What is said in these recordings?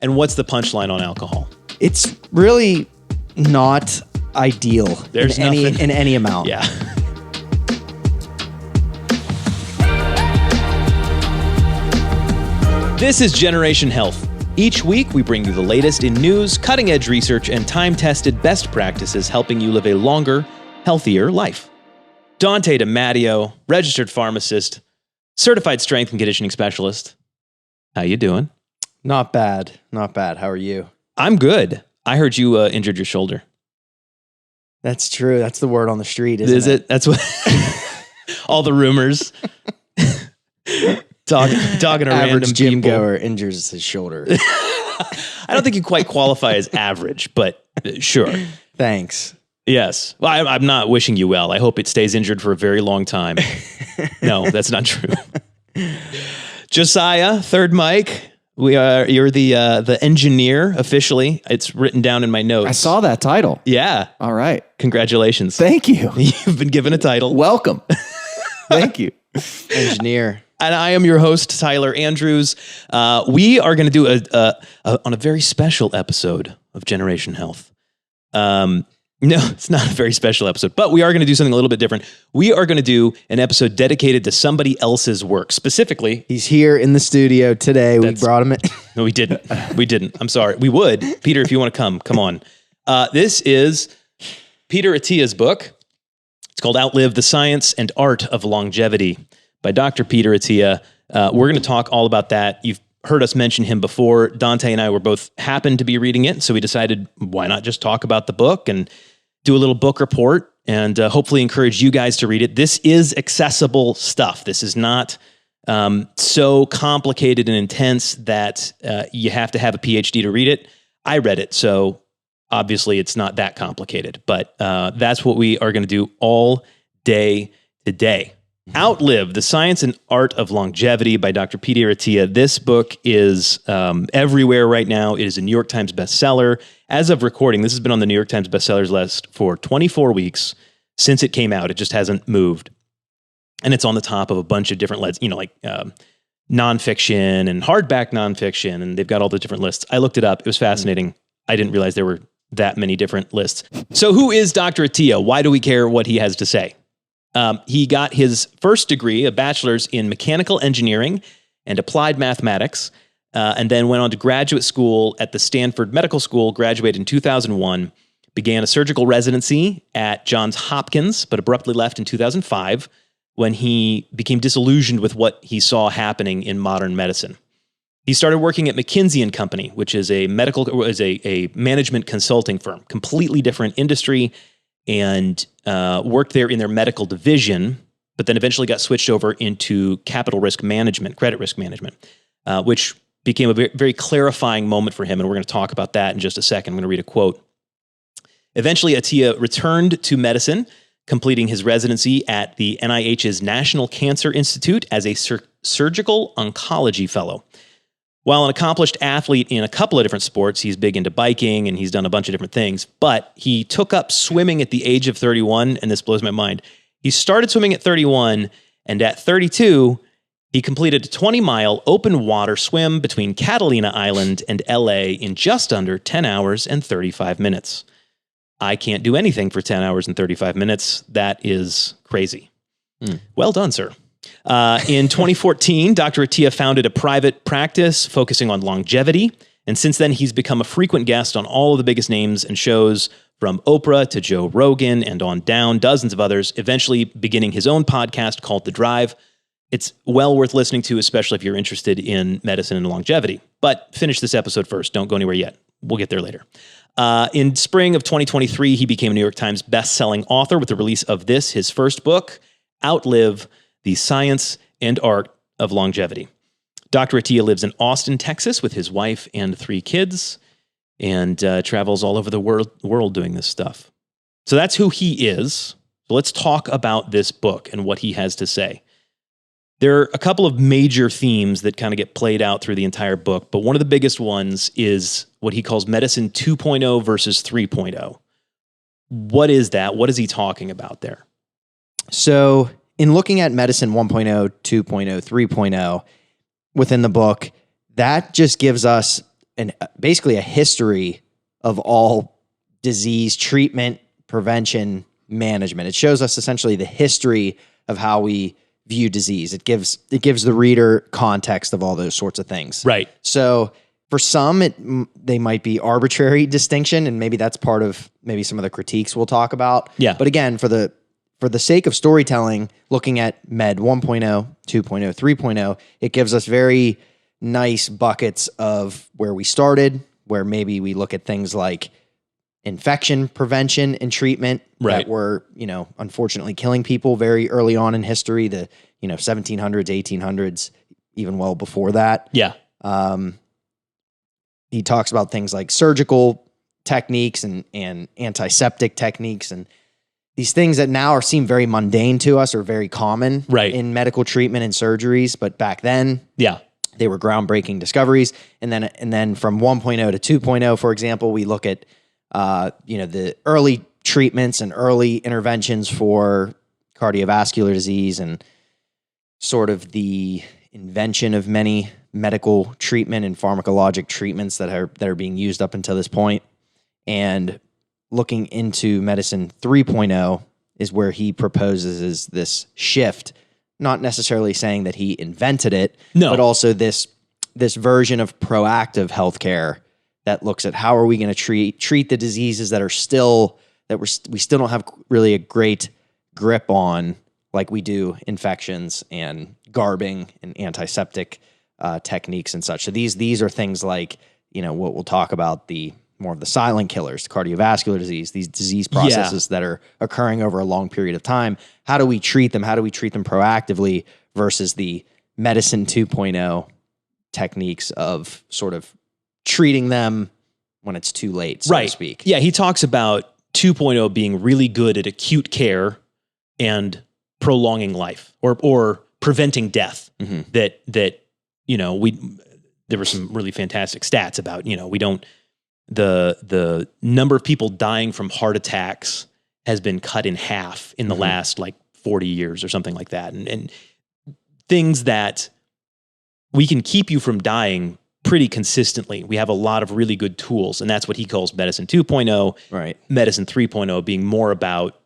And what's the punchline on alcohol? It's really not ideal There's in any amount. Yeah. This is Generation Health. Each week, we bring you the latest in news, cutting-edge research, and time-tested best practices helping you live a longer, healthier life. Dante DiMatteo, registered pharmacist, certified strength and conditioning specialist. How you doing? Not bad. Not bad. How are you? I'm good. I heard you injured your shoulder. That's true. That's the word on the street, isn't it? Is it? That's what all the rumors. Talking to Average random gym people. goer injures his shoulder. I don't think you quite qualify as average, but sure. Thanks. Yes. Well, I'm not wishing you well. I hope it stays injured for a very long time. No, that's not true. Josiah, third mic. You're the engineer officially. It's written down in my notes. I saw that title. Yeah. All right. Congratulations. Thank you. You've been given a title. Welcome. Thank you. Engineer. And I am your host, Tyler Andrews. We are going to do on a very special episode of Generation Health. No, it's not a very special episode, but we are going to do something a little bit different. We are going to do an episode dedicated to somebody else's work. Specifically, He's here in the studio today. We brought him in. No, we didn't. We didn't. I'm sorry. We would. Peter, if you want to come on. This is Peter Attia's book. It's called Outlive, the Science and Art of Longevity by Dr. Peter Attia. We're going to talk all about that. You've heard us mention him before. Dante and I were both happened to be reading it, so we decided why not just talk about the book and do a little book report and hopefully encourage you guys to read it. This is accessible stuff. This is not so complicated and intense that you have to have a PhD to read it. I read it, so obviously it's not that complicated, but that's what we are going to do all day today. Outlive, the Science and Art of Longevity by Dr. Peter Attia. This book is everywhere right now. It is a New York Times bestseller. As of recording, this has been on the New York Times bestsellers list for 24 weeks since it came out. It just hasn't moved. And it's on the top of a bunch of different lists, like nonfiction and hardback nonfiction, and they've got all the different lists. I looked it up. It was fascinating. I didn't realize there were that many different lists. So who is Dr. Attia? Why do we care what he has to say? He got his first degree, a bachelor's in mechanical engineering and applied mathematics, and then went on to graduate school at the Stanford Medical School, graduated in 2001, began a surgical residency at Johns Hopkins, but abruptly left in 2005 when he became disillusioned with what he saw happening in modern medicine. He started working at McKinsey & Company, which is a management consulting firm, completely different industry, and worked there in their medical division, but then eventually got switched over into capital risk management, credit risk management, which became a very, very clarifying moment for him. And we're going to talk about that in just a second. I'm going to read a quote. Eventually, Attia returned to medicine, completing his residency at the NIH's National Cancer Institute as a surgical oncology fellow. While an accomplished athlete in a couple of different sports, he's big into biking and he's done a bunch of different things, but he took up swimming at the age of 31, and this blows my mind. He started swimming at 31, and at 32, he completed a 20-mile open water swim between Catalina Island and LA in just under 10 hours and 35 minutes. I can't do anything for 10 hours and 35 minutes. That is crazy. Well done, sir. In 2014, Dr. Attia founded a private practice focusing on longevity, and since then he's become a frequent guest on all of the biggest names and shows from Oprah to Joe Rogan and on down, dozens of others, eventually beginning his own podcast called The Drive. It's well worth listening to, especially if you're interested in medicine and longevity. But finish this episode first. Don't go anywhere yet. We'll get there later. In spring of 2023, he became a New York Times best-selling author with the release of this, his first book, Outlive, the Science and Art of Longevity. Dr. Attia lives in Austin, Texas with his wife and 3 kids and travels all over the world doing this stuff. So that's who he is. So let's talk about this book and what he has to say. There are a couple of major themes that kind of get played out through the entire book, but one of the biggest ones is what he calls medicine 2.0 versus 3.0. What is that? What is he talking about there? So in looking at medicine 1.0, 2.0, 3.0 within the book, that just gives us basically a history of all disease treatment, prevention, management. It shows us essentially the history of how we view disease. It gives the reader context of all those sorts of things. Right. So for some, they might be arbitrary distinction, and maybe that's part of maybe some of the critiques we'll talk about. Yeah. But again, for the sake of storytelling, looking at Med 1.0, 2.0, 3.0, it gives us very nice buckets of where we started, where maybe we look at things like infection prevention and treatment Right. that were, unfortunately killing people very early on in history, the, 1700s, 1800s, even well before that. Yeah. He talks about things like surgical techniques and antiseptic techniques and these things that now seem very mundane to us or very common Right. in medical treatment and surgeries. But back then, Yeah. they were groundbreaking discoveries. And then from 1.0 to 2.0, for example, we look at, the early treatments and early interventions for cardiovascular disease and sort of the invention of many medical treatment and pharmacologic treatments that are being used up until this point. And looking into medicine 3.0 is where he proposes is this shift, not necessarily saying that he invented it, No. but also this version of proactive healthcare that looks at how are we going to treat the diseases that we still don't have really a great grip on, like we do infections and garbing and antiseptic techniques and such. So these are things like, what we'll talk about, the more of the silent killers, cardiovascular disease, these disease processes that are occurring over a long period of time. How do we treat them? How do we treat them proactively versus the medicine 2.0 techniques of sort of treating them when it's too late, so to speak. Yeah, he talks about 2.0 being really good at acute care and prolonging life or preventing death. Mm-hmm. That there were some really fantastic stats about, we don't, the number of people dying from heart attacks has been cut in half in the Mm-hmm. last 40 years or something like that. And things that we can keep you from dying pretty consistently. We have a lot of really good tools, and that's what he calls medicine 2.0. Right. Medicine 3.0 being more about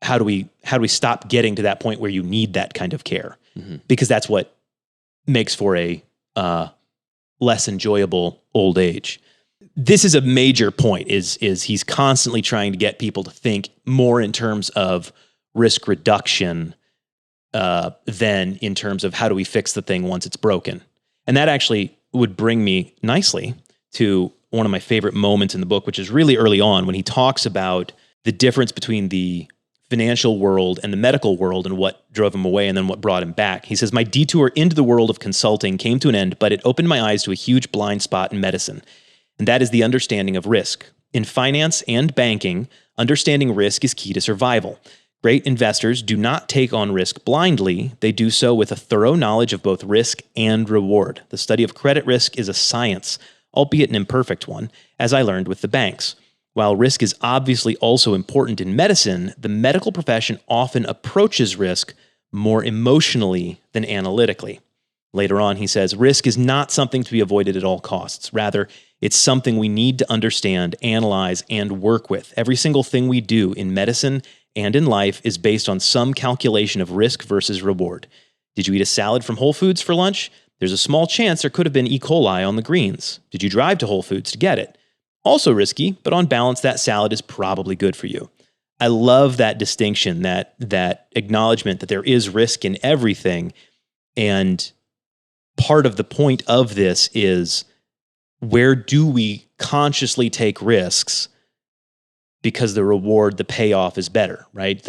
how do we stop getting to that point where you need that kind of care, Mm-hmm. because that's what makes for a less enjoyable old age. This is a major point, is he's constantly trying to get people to think more in terms of risk reduction than in terms of how do we fix the thing once it's broken. And that actually would bring me nicely to one of my favorite moments in the book, which is really early on when he talks about the difference between the financial world and the medical world and what drove him away and then what brought him back. He says, "My detour into the world of consulting came to an end, but it opened my eyes to a huge blind spot in medicine. And that is the understanding of risk. In finance and banking, understanding risk is key to survival. Great investors do not take on risk blindly. They do so with a thorough knowledge of both risk and reward. The study of credit risk is a science, albeit an imperfect one, as I learned with the banks. While risk is obviously also important in medicine, the medical profession often approaches risk more emotionally than analytically." Later on, he says, "Risk is not something to be avoided at all costs. Rather, it's something we need to understand, analyze, and work with. Every single thing we do in medicine and in life is based on some calculation of risk versus reward. Did you eat a salad from Whole Foods for lunch? There's a small chance there could have been E. coli on the greens. Did you drive to Whole Foods to get it? Also risky, but on balance, that salad is probably good for you." I love that distinction, that acknowledgement that there is risk in everything. And part of the point of this is, where do we consciously take risks because the reward, the payoff is better, right?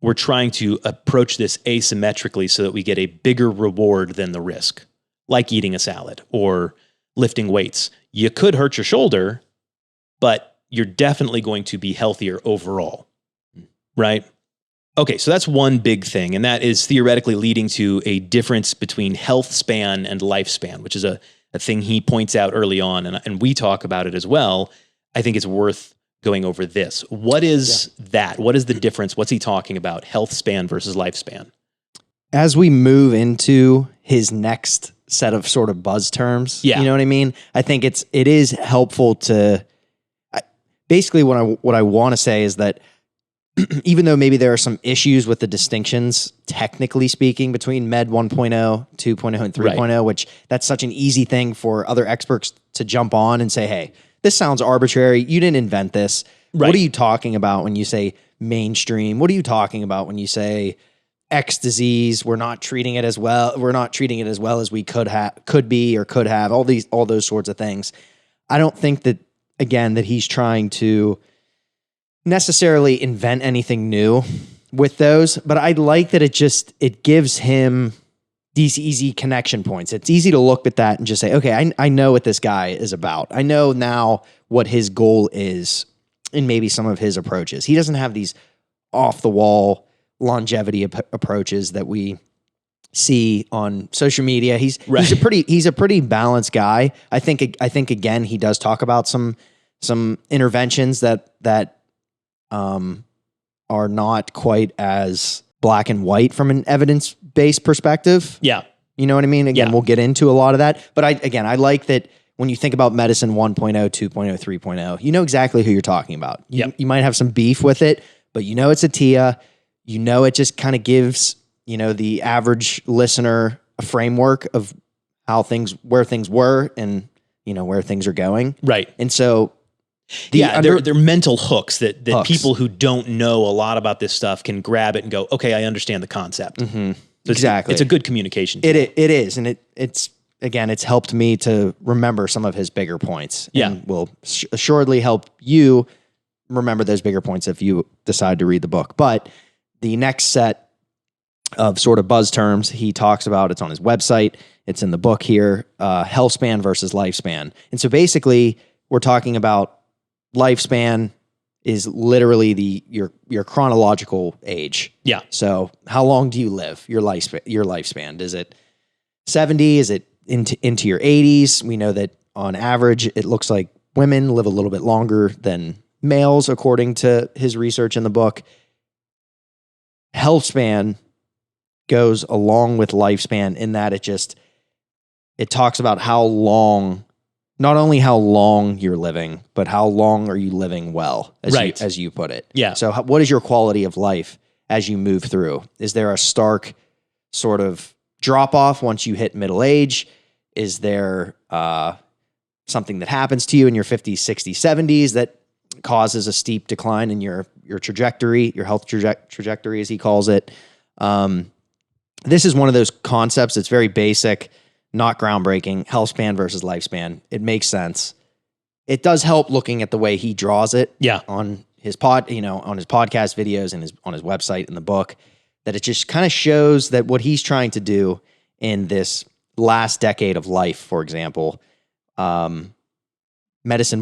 We're trying to approach this asymmetrically so that we get a bigger reward than the risk, like eating a salad or lifting weights. You could hurt your shoulder, but you're definitely going to be healthier overall, right? Okay, so that's one big thing, and that is theoretically leading to a difference between health span and lifespan, which is a thing he points out early on, and we talk about it as well. I think it's worth going over this. What is that? What is the difference? What's he talking about? Health span versus lifespan. As we move into his next set of sort of buzz terms. Yeah. You know what I mean? I think it is helpful to basically what I want to say is that even though maybe there are some issues with the distinctions, technically speaking, between Med 1.0, 2.0, and 3.0, which that's such an easy thing for other experts to jump on and say, hey, this sounds arbitrary. You didn't invent this. Right. What are you talking about when you say mainstream? What are you talking about when you say X disease? We're not treating it as well. We're not treating it as well as we could have, all those sorts of things. I don't think that, again, that he's trying to necessarily invent anything new with those, but I like that it gives him these easy connection points. It's easy to look at that and just say, okay, I know what this guy is about. I know now what his goal is in maybe some of his approaches. He doesn't have these off the wall longevity approaches that we see on social media. He's a pretty balanced guy. I think again, he does talk about some interventions that are not quite as black and white from an evidence-based perspective. Yeah. You know what I mean? Again, we'll get into a lot of that. But I like that when you think about medicine 1.0, 2.0, 3.0, you know exactly who you're talking about. You might have some beef with it, but you know it's Attia. You know it just kind of gives, the average listener a framework of where things were and, where things are going. Right. And so they're mental hooks that hooks. people who don't know a lot about this stuff can grab it and go, okay, I understand the concept. Mm-hmm. So exactly. It's a good communication tool. It is. And it's helped me to remember some of his bigger points. Yeah. And will assuredly help you remember those bigger points if you decide to read the book. But the next set of sort of buzz terms he talks about, it's on his website. It's in the book here, healthspan versus lifespan. And so basically we're talking about lifespan is literally your chronological age. Yeah. So how long do you live? Your lifespan. Is it 70? Is it into your 80s? We know that on average, it looks like women live a little bit longer than males, according to his research in the book. Healthspan goes along with lifespan in that it talks about how long, not only how long you're living, but how long are you living well, as you put it. Yeah. So what is your quality of life as you move through? Is there a stark sort of drop off once you hit middle age? Is there something that happens to you in your 50s, 60s, 70s that causes a steep decline in your trajectory, your health trajectory, as he calls it? This is one of those concepts that's very basic, not groundbreaking. Healthspan versus lifespan. It makes sense. It does help looking at the way he draws it. Yeah. On his on his podcast videos and on his website in the book, that it just kind of shows that what he's trying to do in this last decade of life, for example, medicine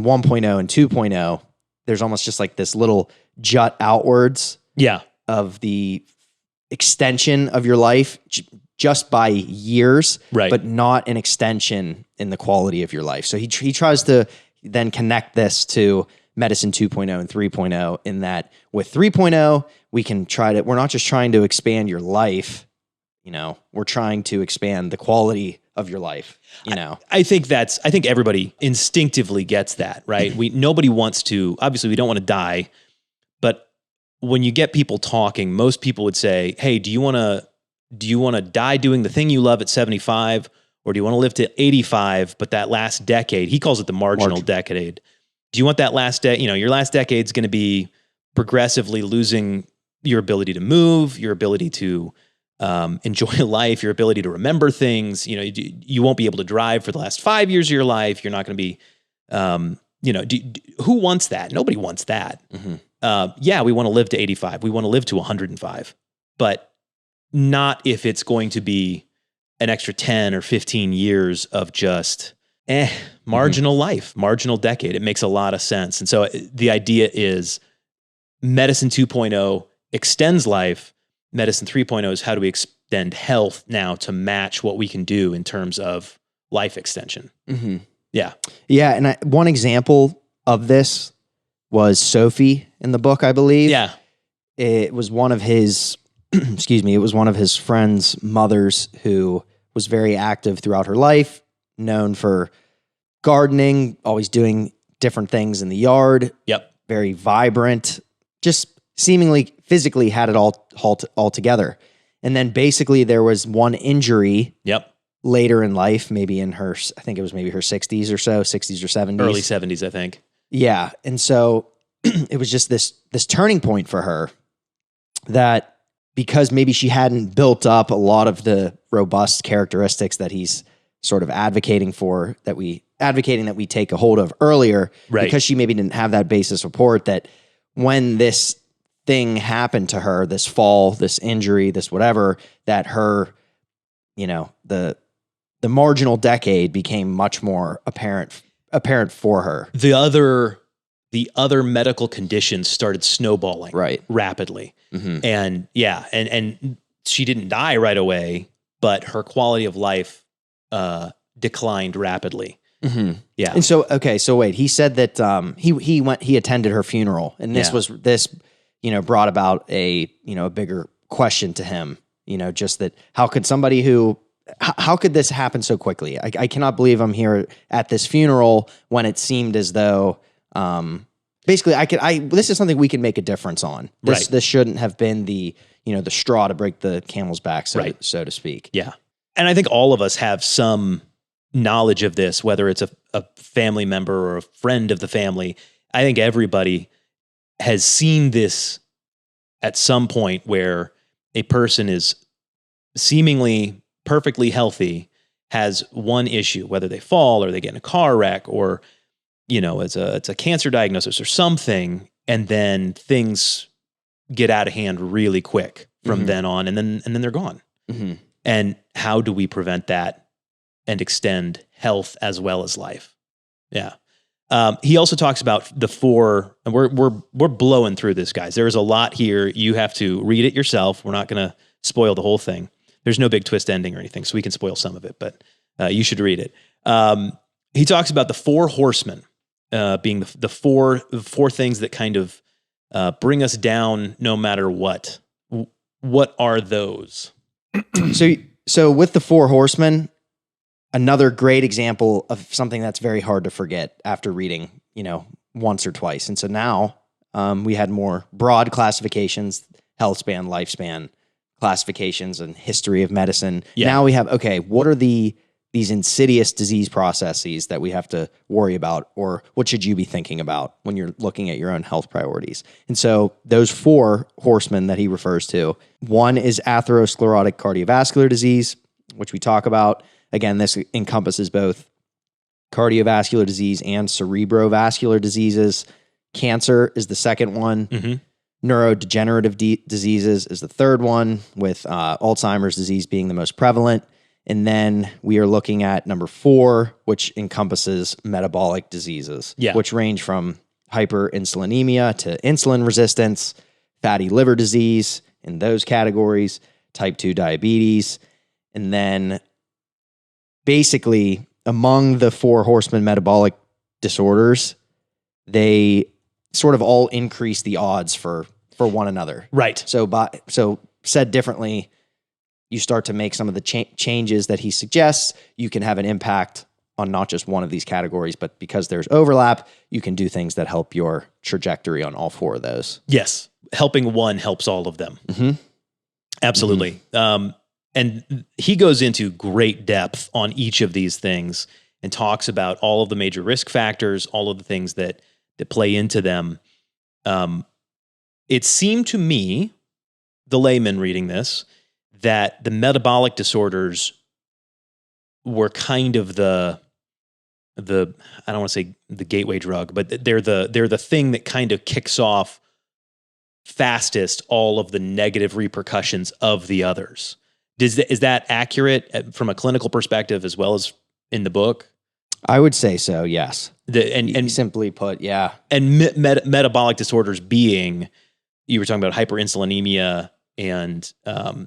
1.0 and 2.0, there's almost just like this little jut outwards of the extension of your life just by years, but not an extension in the quality of your life. So he tries to then connect this to medicine 2.0 and 3.0 in that with 3.0, we're not just trying to expand your life, we're trying to expand the quality of your life, I think everybody instinctively gets that, right? Nobody wants to, obviously we don't want to die, but when you get people talking, most people would say, hey, do you want to die doing the thing you love at 75, or do you want to live to 85, but that last decade, he calls it the marginal decade. Do you want that last your last decade's going to be progressively losing your ability to move, your ability to enjoy life, your ability to remember things. You won't be able to drive for the last 5 years of your life. You're not going to be, who wants that? Nobody wants that. Mm-hmm. We want to live to 85. We want to live to 105, but not if it's going to be an extra 10 or 15 years of just marginal life, marginal decade. It makes a lot of sense. And so the idea is medicine 2.0 extends life. Medicine 3.0 is how do we extend health now to match what we can do in terms of life extension. Mm-hmm. Yeah. Yeah. And one example of this was Sophie in the book, I believe. Yeah. It was one of his, it was one of his friend's mothers who was very active throughout her life, known for gardening, always doing different things in the yard. Yep. Very vibrant, just seemingly physically had it all together. And then basically there was one injury Yep. later in life, maybe in her, I think it was maybe her 60s or so, 60s or 70s. Early 70s, I think. Yeah. And so it was just this turning point for her that because maybe she hadn't built up a lot of the robust characteristics that he's sort of advocating that we take a hold of earlier, Right. because she maybe didn't have that basis support, that when this thing happened to her, this fall, this injury, this whatever, that her, the marginal decade became much more apparent for her. The other medical conditions started snowballing rapidly. Mm-hmm. And and she didn't die right away, but her quality of life declined rapidly. Mm-hmm. Yeah. And so, okay, so wait, he said that he attended her funeral, and this brought about a bigger question to him, just that how could this happen so quickly? I cannot believe I'm here at this funeral when it seemed as though, basically this is something we can make a difference on. This shouldn't have been the straw to break the camel's back, so to speak. Yeah. And I think all of us have some knowledge of this, whether it's a family member or a friend of the family. I think everybody has seen this at some point where a person is seemingly perfectly healthy, has one issue, whether they fall or they get in a car wreck or, it's a cancer diagnosis or something, and then things get out of hand really quick from then on, and then they're gone. Mm-hmm. And how do we prevent that and extend health as well as life? Yeah. He also talks about the four, and we're blowing through this, guys. There's a lot here. You have to read it yourself. We're not going to spoil the whole thing. There's no big twist ending or anything, so we can spoil some of it, but you should read it. He talks about the four horsemen being the four things that kind of bring us down no matter what. What are those? So with the four horsemen, another great example of something that's very hard to forget after reading, once or twice. And so now we had more broad classifications, healthspan, lifespan classifications, and history of medicine. Yeah. Now we have, okay, what are these insidious disease processes that we have to worry about, or what should you be thinking about when you're looking at your own health priorities? And so those four horsemen that he refers to, one is atherosclerotic cardiovascular disease, which we talk about. Again, this encompasses both cardiovascular disease and cerebrovascular diseases. Cancer is the second one. Mm-hmm. Neurodegenerative diseases is the third one, with Alzheimer's disease being the most prevalent. And then we are looking at number 4, which encompasses metabolic diseases, which range from hyperinsulinemia to insulin resistance, fatty liver disease in those categories, type 2 diabetes. And then basically among the 4 horsemen metabolic disorders, they sort of all increase the odds for one another. Right. So said differently, you start to make some of the changes that he suggests, you can have an impact on not just one of these categories, but because there's overlap, you can do things that help your trajectory on all 4 of those. Yes. Helping one helps all of them. Mm-hmm. Absolutely. Mm-hmm. And he goes into great depth on each of these things and talks about all of the major risk factors, all of the things that play into them. It seemed to me, the layman reading this, that the metabolic disorders were kind of the I don't want to say the gateway drug, but they're the thing that kind of kicks off fastest all of the negative repercussions of the others. Is that accurate from a clinical perspective as well as in the book? I would say so, yes. And simply put, yeah. And metabolic disorders being, you were talking about hyperinsulinemia and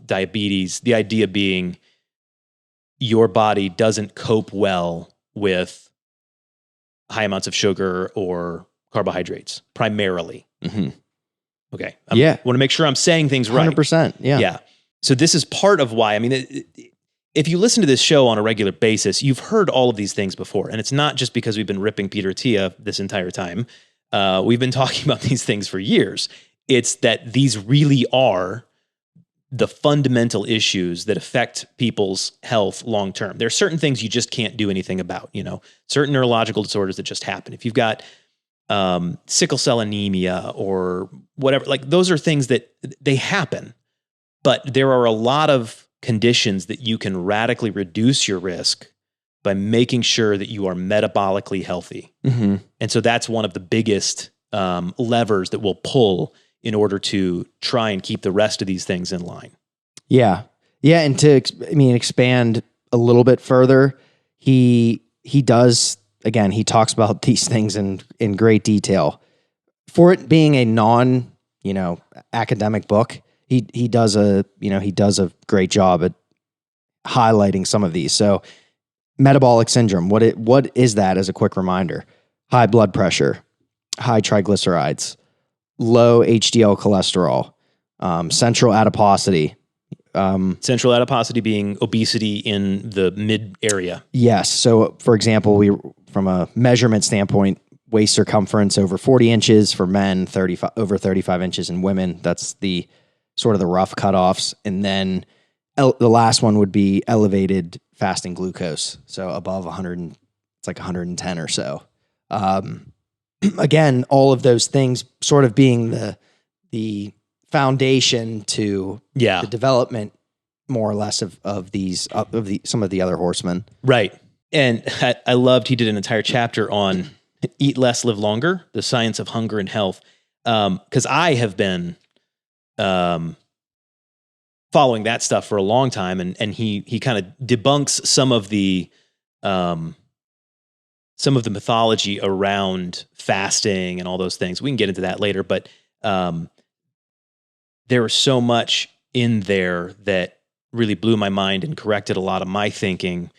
diabetes, the idea being your body doesn't cope well with high amounts of sugar or carbohydrates, primarily. Mm-hmm. Okay. I want to make sure I'm saying things right. 100%, yeah. Yeah. So this is part of why, I mean, if you listen to this show on a regular basis, you've heard all of these things before. And it's not just because we've been ripping Peter Attia this entire time. We've been talking about these things for years. It's that these really are the fundamental issues that affect people's health long term. There are certain things you just can't do anything about, certain neurological disorders that just happen. If you've got sickle cell anemia or whatever, like those are things that they happen. But there are a lot of conditions that you can radically reduce your risk by making sure that you are metabolically healthy. Mm-hmm. And so that's one of the biggest levers that we'll pull in order to try and keep the rest of these things in line. Yeah. Yeah. And to expand a little bit further, he does, again, he talks about these things in great detail. For it being a non, academic book, he does a great job at highlighting some of these. So metabolic syndrome, what is that as a quick reminder? High blood pressure, high triglycerides, low HDL cholesterol, central adiposity. Central adiposity being obesity in the mid area. Yes. So for example, from a measurement standpoint, waist circumference over 40 inches for men, over 35 inches in women. That's the sort of the rough cutoffs. And then the last one would be elevated fasting glucose. So above 100, it's like 110 or so. Again, all of those things sort of being the foundation to the development, more or less, of some of the other horsemen. Right. And I loved, he did an entire chapter on Eat Less, Live Longer, the science of hunger and health. Because I have been following that stuff for a long time, and he kind of debunks some of the mythology around fasting and all those things. We can get into that later, but there was so much in there that really blew my mind and corrected a lot of my thinking.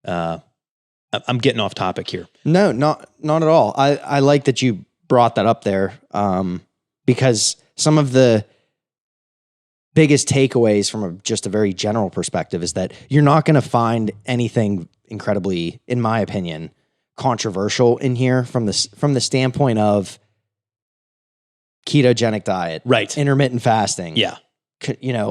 I'm getting off topic here. No, not at all. I like that you brought that up there, because some of the biggest takeaways from just a very general perspective is that you're not going to find anything incredibly, in my opinion, controversial in here from the standpoint of ketogenic diet, right? Intermittent fasting, yeah.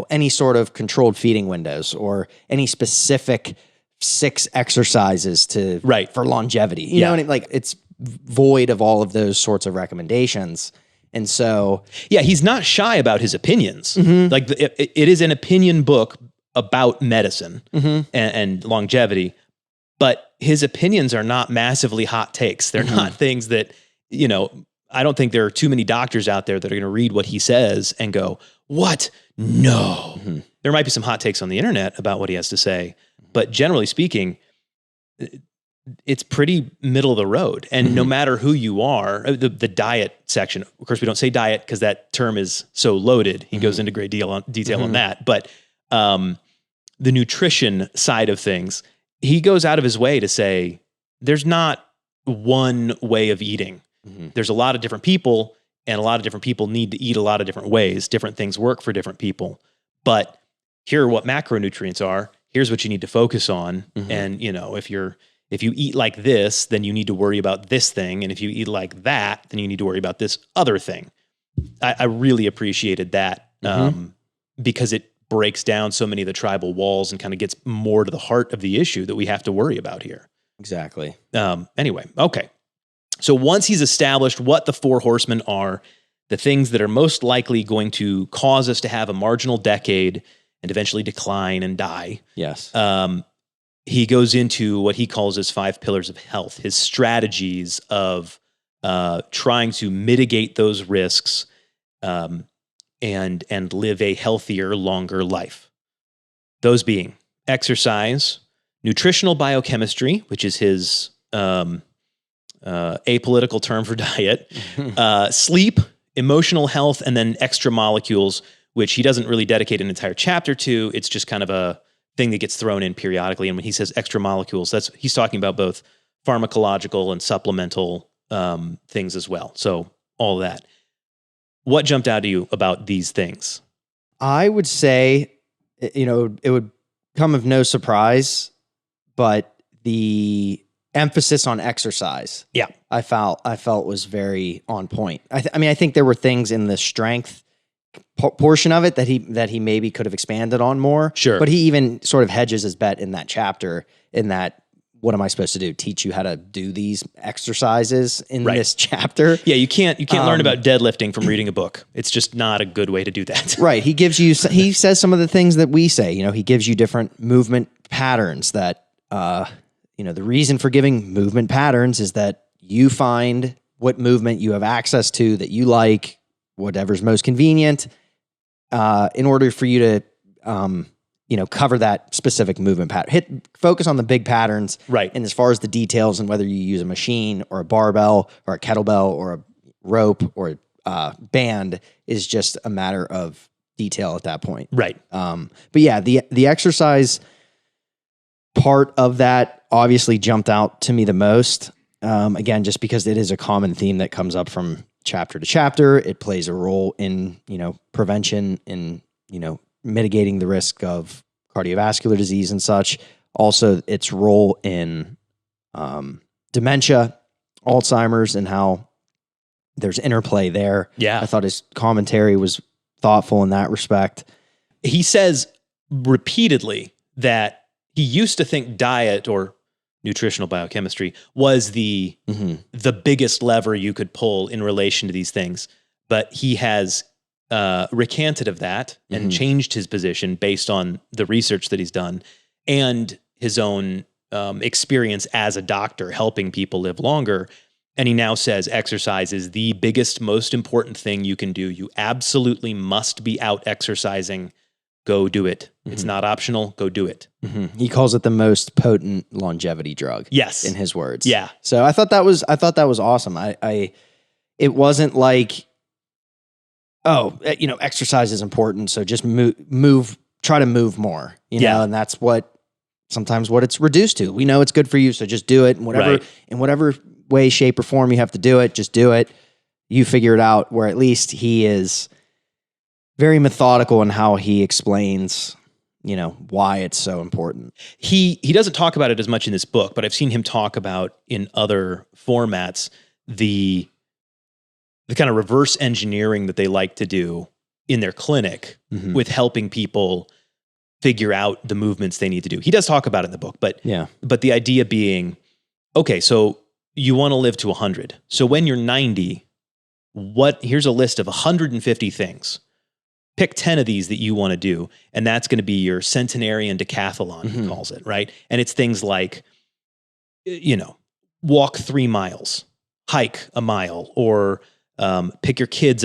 Any sort of controlled feeding windows or any specific 6 exercises for longevity. You know what I mean? Like, it's void of all of those sorts of recommendations. And so, yeah, he's not shy about his opinions. Mm-hmm. Like it is an opinion book about medicine and longevity, but his opinions are not massively hot takes. They're not things that, I don't think there are too many doctors out there that are going to read what he says and go, what? No. Mm-hmm. There might be some hot takes on the internet about what he has to say, but generally speaking, it's pretty middle of the road. And no matter who you are, the diet section, of course, we don't say diet because that term is so loaded. He goes into great detail on that. But the nutrition side of things, he goes out of his way to say, there's not one way of eating. There's a lot of different people, and a lot of different people need to eat a lot of different ways. Different things work for different people. But here are what macronutrients are. Here's what you need to focus on. And, if you eat like this, then you need to worry about this thing. And if you eat like that, then you need to worry about this other thing. I really appreciated that because it breaks down so many of the tribal walls and kind of gets more to the heart of the issue that we have to worry about here. Exactly. Anyway, okay. So once he's established what the 4 horsemen are, the things that are most likely going to cause us to have a marginal decade and eventually decline and die. Yes. He goes into what he calls his 5 pillars of health, his strategies of trying to mitigate those risks and live a healthier, longer life. Those being exercise, nutritional biochemistry, which is his apolitical term for diet, sleep, emotional health, and then extra molecules, which he doesn't really dedicate an entire chapter to. It's just kind of a thing that gets thrown in periodically. And when he says extra molecules, he's talking about both pharmacological and supplemental things as well. So all that. What jumped out to you about these things? I would say, it would come of no surprise, but the emphasis on exercise, Yeah. I felt was very on point. I mean, I think there were things in the strength portion of it that he maybe could have expanded on more. Sure. But he even sort of hedges his bet in that chapter in that, what am I supposed to do? Teach you how to do these exercises in this chapter? Yeah, you can't learn about deadlifting from reading a book. It's just not a good way to do that. Right. He says some of the things that we say. He gives you different movement patterns that, the reason for giving movement patterns is that you find what movement you have access to that you like, whatever's most convenient, in order for you to, cover that specific movement pattern. Focus on the big patterns. Right. And as far as the details and whether you use a machine or a barbell or a kettlebell or a rope or a band is just a matter of detail at that point. Right. But yeah, the exercise part of that obviously jumped out to me the most. Again, just because it is a common theme that comes up from chapter to chapter. It plays a role in, prevention and, mitigating the risk of cardiovascular disease and such. Also, its role in dementia, Alzheimer's, and how there's interplay there. Yeah. I thought his commentary was thoughtful in that respect. He says repeatedly that he used to think diet or nutritional biochemistry was the biggest lever you could pull in relation to these things. But he has recanted of that and changed his position based on the research that he's done and his own experience as a doctor helping people live longer. And he now says exercise is the biggest, most important thing you can do. You absolutely must be out exercising. Go do it. It's not optional. Go do it. He calls it the most potent longevity drug. Yes. In his words. Yeah. So I thought that was awesome. It wasn't like, exercise is important. So just try to move more, and that's sometimes what it's reduced to. We know it's good for you. So just do it in whatever way, shape or form you have to do it. Just do it. You figure it out, where at least he is very methodical in how he explains, why it's so important. He doesn't talk about it as much in this book, but I've seen him talk about in other formats the kind of reverse engineering that they like to do in their clinic with helping people figure out the movements they need to do. He does talk about it in the book, but the idea being, okay, so you want to live to 100. So when you're 90, here's a list of 150 things. Pick 10 of these that you want to do, and that's going to be your centenarian decathlon, he calls it, right? And it's things like, walk 3 miles, hike a mile, or pick your grandkids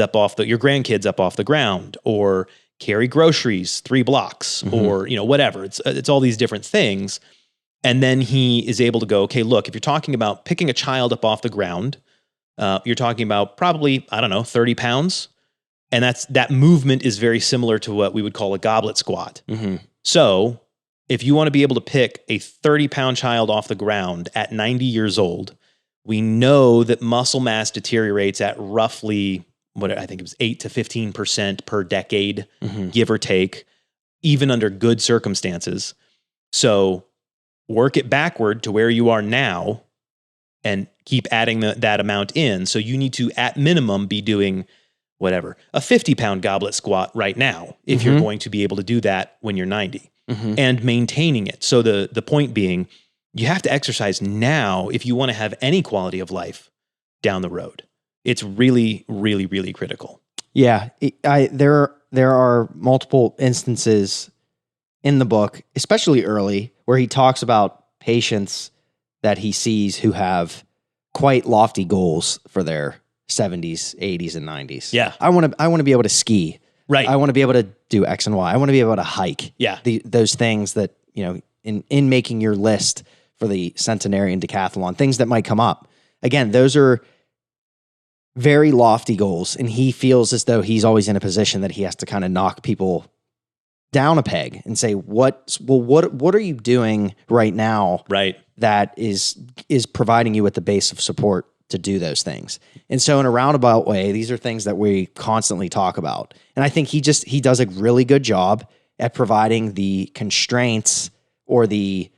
up off the ground, or carry groceries 3 blocks, or whatever. It's all these different things, and then he is able to go, okay, look, if you're talking about picking a child up off the ground, you're talking about probably 30 pounds. And that movement is very similar to what we would call a goblet squat. So if you want to be able to pick a 30-pound child off the ground at 90 years old, we know that muscle mass deteriorates at roughly, I think it was 8 to 15% per decade, give or take, even under good circumstances. So work it backward to where you are now and keep adding that amount in. So you need to, at minimum, be doing a 50-pound goblet squat right now, if you're going to be able to do that when you're 90 and maintaining it. So the point being, you have to exercise now if you want to have any quality of life down the road. It's really, really, really critical. Yeah. There are multiple instances in the book, especially early, where he talks about patients that he sees who have quite lofty goals for their 70s, 80s, and 90s. Yeah. I want to be able to ski. Right. I want to be able to do X and Y. I want to be able to hike. Yeah. Those things that, in making your list for the centenarian decathlon, things that might come up. Again, those are very lofty goals, and he feels as though he's always in a position that he has to kind of knock people down a peg and say, what are you doing right now? Right. That is providing you with the base of support to do those things. And so in a roundabout way, these are things that we constantly talk about. And I think he does a really good job at providing the constraints or the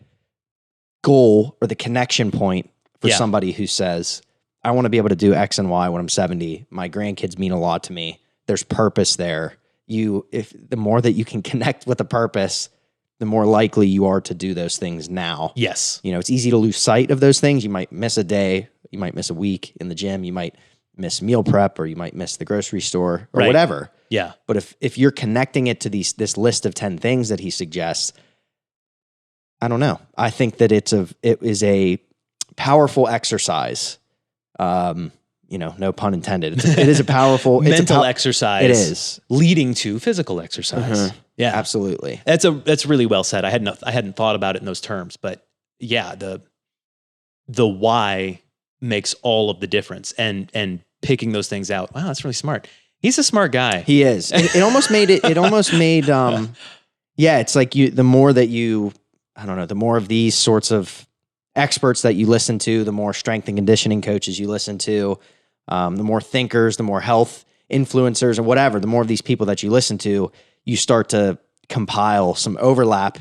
goal or the connection point for somebody who says, I want to be able to do X and Y when I'm 70. My grandkids mean a lot to me. There's purpose there. If the more that you can connect with a purpose, the more likely you are to do those things now. Yes. It's easy to lose sight of those things. You might miss a day. You might miss a week in the gym. You might miss meal prep, or you might miss the grocery store, or whatever. Yeah. But if you're connecting it to this list of 10 things that he suggests, I don't know. I think that it is a powerful exercise. No pun intended. It is a powerful mental exercise. It is leading to physical exercise. Yeah, absolutely. That's really well said. I hadn't thought about it in those terms, but yeah, the why makes all of the difference, and picking those things out. Wow, that's really smart. He's a smart guy. He is. It almost made it. It almost made. It's like the more of these sorts of experts that you listen to, the more strength and conditioning coaches you listen to, the more thinkers, the more health influencers, or whatever, the more of these people that you listen to, you start to compile some overlap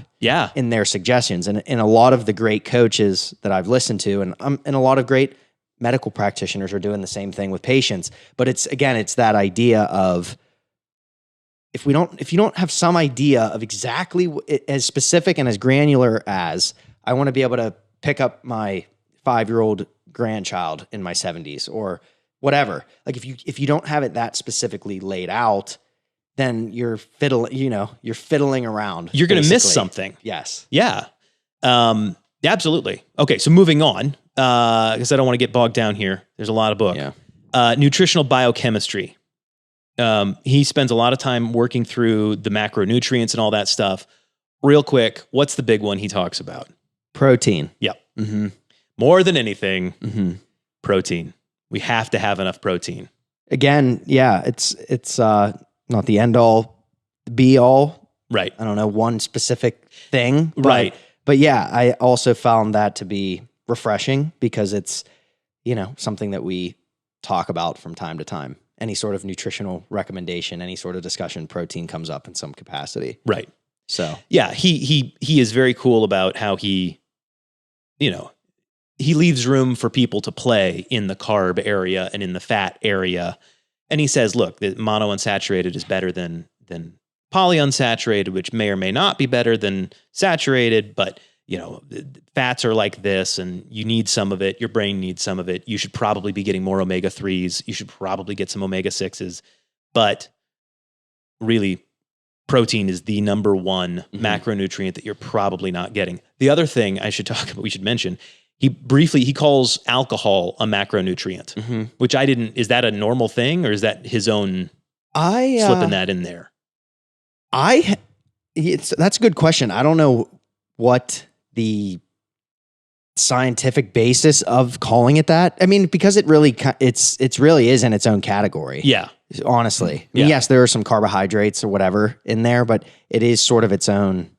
in their suggestions. And a lot of the great coaches that I've listened to, and a lot of great medical practitioners are doing the same thing with patients. But it's that idea of, if you don't have some idea of exactly as specific and as granular as, I want to be able to pick up my 5-year-old grandchild in my 70s or whatever. Like if you don't have it that specifically laid out, then you're fiddling around. You're going to miss something. Yes. Yeah. Absolutely. Okay. So moving on, because I don't want to get bogged down here. There's a lot of book. Yeah. Nutritional Biochemistry. He spends a lot of time working through the macronutrients and all that stuff. Real quick, what's the big one he talks about? Protein. Yep. Mm-hmm. More than anything, protein. We have to have enough protein. Again, it's not the end all, be all. Right. I don't know, one specific thing. Right. But yeah, I also found that to be refreshing because it's, something that we talk about from time to time. Any sort of nutritional recommendation, any sort of discussion, protein comes up in some capacity. Right. So yeah, he is very cool about how he leaves room for people to play in the carb area and in the fat area. And he says, look, the monounsaturated is better than polyunsaturated, which may or may not be better than saturated, but fats are like this and you need some of it. Your brain needs some of it. You should probably be getting more omega-3s. You should probably get some omega-6s, but really protein is the number one macronutrient that you're probably not getting. The other thing we should mention, he calls alcohol a macronutrient, which is that a normal thing or is that his own slipping that in there? That's a good question. I don't know what the scientific basis of calling it that. I mean, because it really is in its own category. Yeah. Honestly. I mean, yes, there are some carbohydrates or whatever in there, but it is sort of its own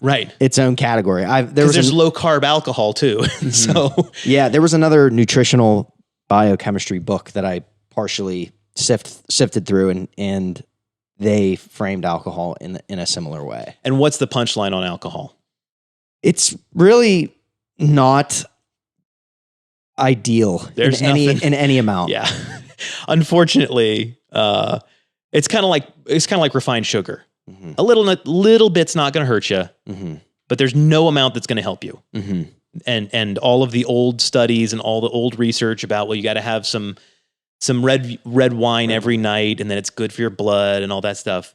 right. Its own category. There's low carb alcohol too. So yeah, there was another nutritional biochemistry book that I partially sifted through and they framed alcohol in a similar way. And what's the punchline on alcohol? It's really not ideal in any amount. Yeah. Unfortunately, it's kind of like refined sugar. A little bit's not going to hurt you, but there's no amount that's going to help you. And all of the old studies and all the old research about, well, you got to have some red wine every night, and then it's good for your blood and all that stuff.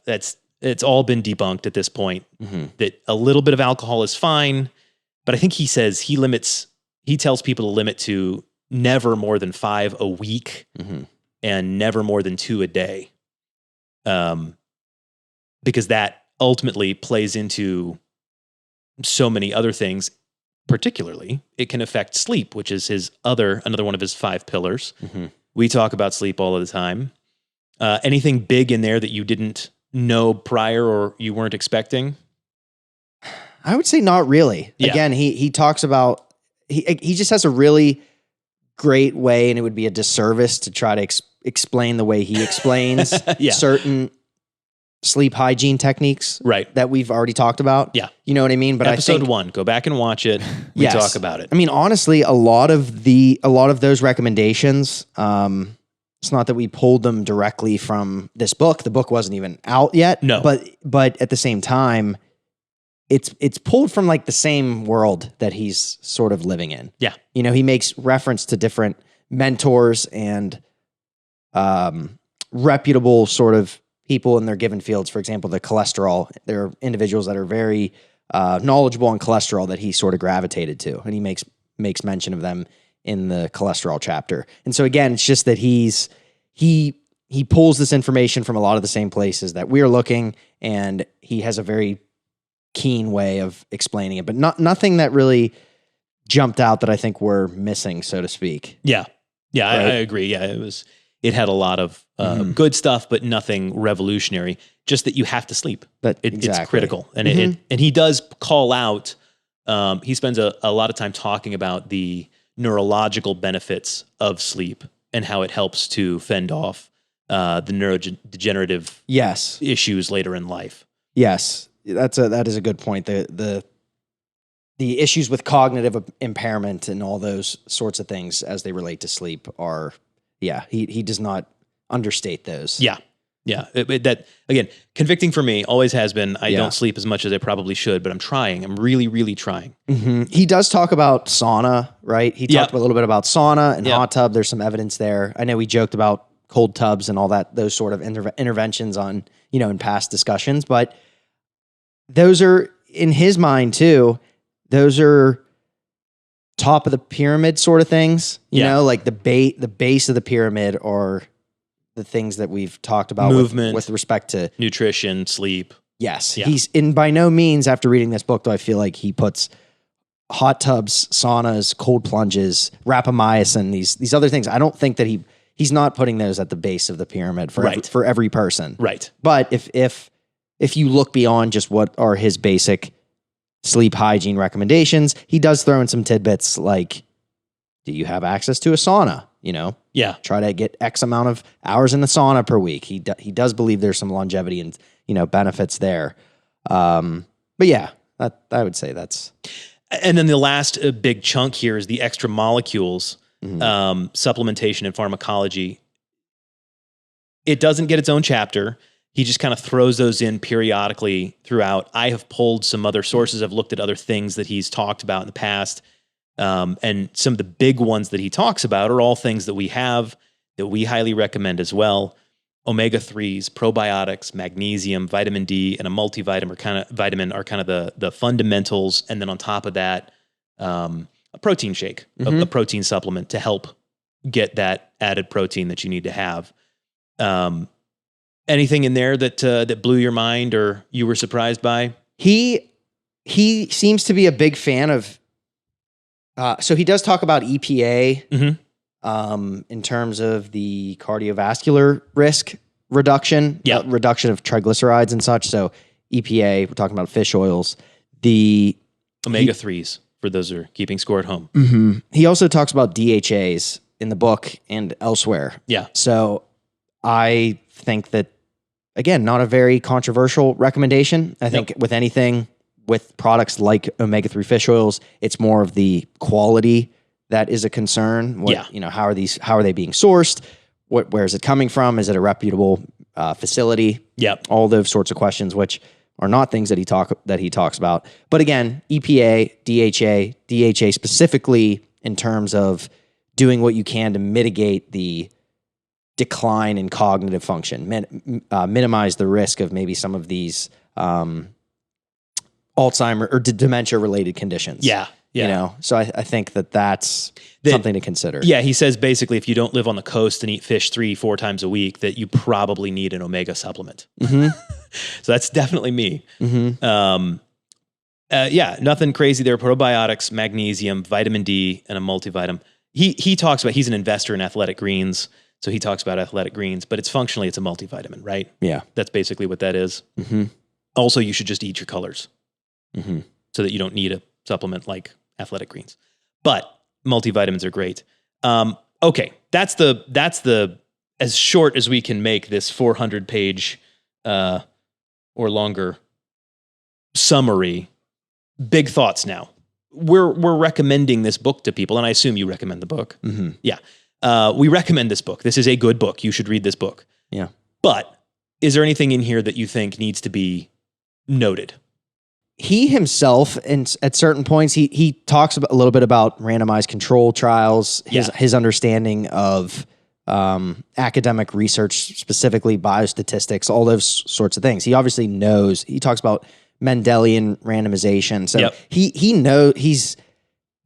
It's all been debunked at this point. That a little bit of alcohol is fine, but I think he says he tells people to limit to never more than 5 a week and never more than 2 a day. Because that ultimately plays into so many other things. Particularly, it can affect sleep, which is another one of his 5 pillars. We talk about sleep all of the time. Anything big in there that you didn't know prior or you weren't expecting? I would say not really. Yeah. Again, he talks about, he just has a really great way, and it would be a disservice to try to explain the way he explains certain sleep hygiene techniques Right. that we've already talked about. Yeah. You know what I mean? But Episode I think 1, go back and watch it. We Yes. talk about it. I mean, honestly, a lot of those recommendations, it's not that we pulled them directly from this book. The book wasn't even out yet. No. But at the same time, it's pulled from like the same world that he's sort of living in. Yeah. You know, he makes reference to different mentors and reputable sort of people in their given fields. For example, the cholesterol. There are individuals that are very knowledgeable on cholesterol that he sort of gravitated to, and he makes mention of them in the cholesterol chapter. And so again, it's just that he pulls this information from a lot of the same places that we're looking, and he has a very keen way of explaining it, but nothing that really jumped out that I think we're missing, so to speak. Yeah. Yeah, Right? I agree. Yeah, it had a lot of good stuff, but nothing revolutionary. Just that you have to sleep. It's Exactly. critical. And and he does call out, he spends a lot of time talking about the neurological benefits of sleep and how it helps to fend off the neurodegenerative Yes. issues later in life. Yes. That is a good point. The issues with cognitive impairment and all those sorts of things as they relate to sleep are, he does not understate those. Yeah. Yeah. That, again, convicting for me always has been. I Yeah. don't sleep as much as I probably should, but I'm trying. I'm really, really trying. Mm-hmm. He does talk about sauna, right? He talked a little bit about sauna and hot tub. There's some evidence there. I know we joked about cold tubs and all that, those sort of interventions on, in past discussions, but those are, in his mind too, those are top of the pyramid sort of things, you know, like the base of the pyramid are the things that we've talked about Movement, with respect to nutrition, sleep. Yes. Yeah. He's in by no means after reading this book, do I feel like he puts hot tubs, saunas, cold plunges, rapamycin, these other things. I don't think that he's not putting those at the base of the pyramid for every person. Right. But if you look beyond just what are his basic sleep hygiene recommendations, he does throw in some tidbits like, do you have access to a sauna? Yeah. Try to get X amount of hours in the sauna per week. He does believe there's some longevity and, benefits there. But yeah, I would say that's. And then the last big chunk here is the extra molecules, supplementation and pharmacology. It doesn't get its own chapter. He just kind of throws those in periodically throughout. I have pulled some other sources. I've looked at other things that he's talked about in the past. And some of the big ones that he talks about are all things that we have that we highly recommend as well. Omega-3s, probiotics, magnesium, vitamin D, and a multivitamin are kind of the fundamentals. And then on top of that, a protein shake, a protein supplement to help get that added protein that you need to have. Anything in there that blew your mind or you were surprised by? He seems to be a big fan of. So he does talk about EPA in terms of the cardiovascular risk reduction, reduction of triglycerides and such. So EPA, we're talking about fish oils, the Omega-3s for those who are keeping score at home. He also talks about DHAs in the book and elsewhere. Yeah. So I think that, again, not a very controversial recommendation. I think with anything, with products like omega-3 fish oils, it's more of the quality that is a concern. How are they being sourced? Where is it coming from? Is it a reputable facility? Yep. All those sorts of questions, which are not things that he talks about. But again, EPA, DHA specifically in terms of doing what you can to mitigate the decline in cognitive function, minimize the risk of maybe some of these Alzheimer or dementia-related conditions. Yeah. So I think that's something to consider. Yeah, he says basically if you don't live on the coast and eat fish 3-4 times a week, that you probably need an omega supplement. So that's definitely me. Nothing crazy there. Probiotics, magnesium, vitamin D, and a multivitamin. He talks about, he's an investor in Athletic Greens, so he talks about Athletic Greens, but it's a multivitamin, right? Yeah. That's basically what that is. Also, you should just eat your colors so that you don't need a supplement like Athletic Greens. But multivitamins are great. Okay, that's the as short as we can make this 400-page or longer summary, big thoughts now. We're recommending this book to people, and I assume you recommend the book. Mm-hmm. Yeah. We recommend this book. This is a good book. You should read this book. Yeah. But is there anything in here that you think needs to be noted? He himself, and at certain points, he talks a little bit about randomized control trials, his understanding of academic research, specifically biostatistics, all those sorts of things. He obviously knows. He talks about Mendelian randomization. So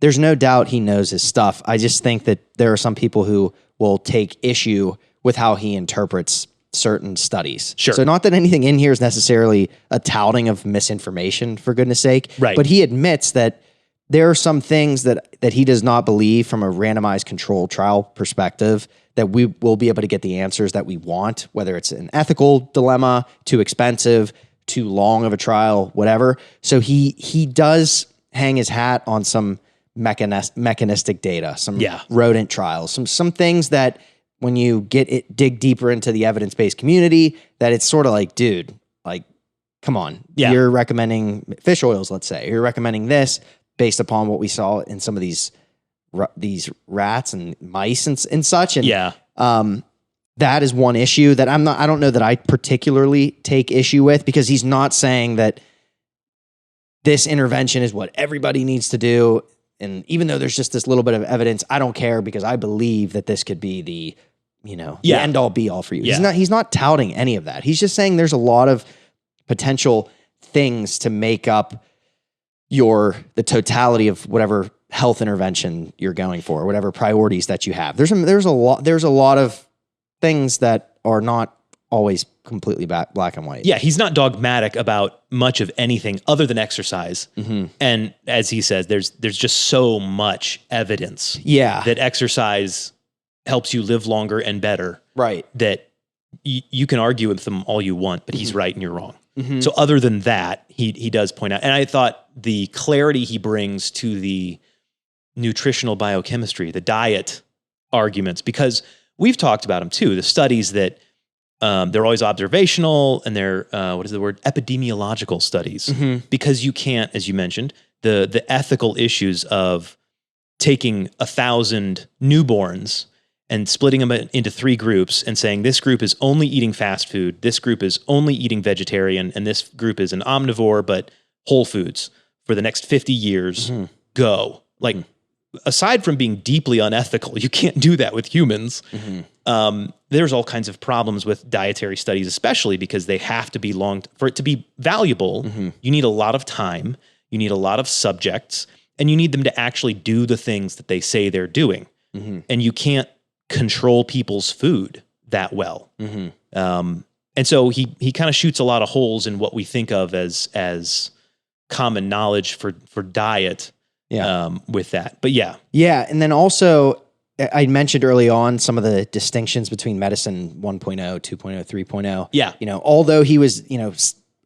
there's no doubt he knows his stuff. I just think that there are some people who will take issue with how he interprets certain studies. Sure. So not that anything in here is necessarily a touting of misinformation, for goodness sake. Right. But he admits that there are some things that he does not believe from a randomized control trial perspective that we will be able to get the answers that we want, whether it's an ethical dilemma, too expensive, too long of a trial, whatever. So he does hang his hat on some mechanistic data, some rodent trials, some things that when you dig deeper into the evidence-based community, that it's sort of like, dude, like, come on. Yeah. You're recommending fish oils, let's say. You're recommending this based upon what we saw in some of these rats and mice and such. And that is one issue that I don't know that I particularly take issue with, because he's not saying that this intervention is what everybody needs to do. And even though there's just this little bit of evidence, I don't care, because I believe that this could be the end all be all for you. Yeah. He's not touting any of that. He's just saying there's a lot of potential things to make up the totality of whatever health intervention you're going for, whatever priorities that you have. There's a lot of things that are not always completely black and white. Yeah, he's not dogmatic about much of anything other than exercise. Mm-hmm. And as he says, there's just so much evidence that exercise helps you live longer and better. Right. That you can argue with him all you want, but he's right and you're wrong. Mm-hmm. So other than that, he does point out, and I thought the clarity he brings to the nutritional biochemistry, the diet arguments, because we've talked about them too, the studies that they're always observational, and they're epidemiological studies, because you can't, as you mentioned, the ethical issues of taking 1,000 newborns and splitting them into 3 groups and saying this group is only eating fast food, this group is only eating vegetarian, and this group is an omnivore but whole foods for the next 50 years. Go. Like, aside from being deeply unethical, you can't do that with humans. There's all kinds of problems with dietary studies, especially because they have to be for it to be valuable. You need a lot of time, you need a lot of subjects, and you need them to actually do the things that they say they're doing. And you can't control people's food that well. And so he kind of shoots a lot of holes in what we think of as common knowledge for diet. With that. But yeah. And then also, I mentioned early on some of the distinctions between medicine 1.0, 2.0, 3.0. Yeah. Although he was,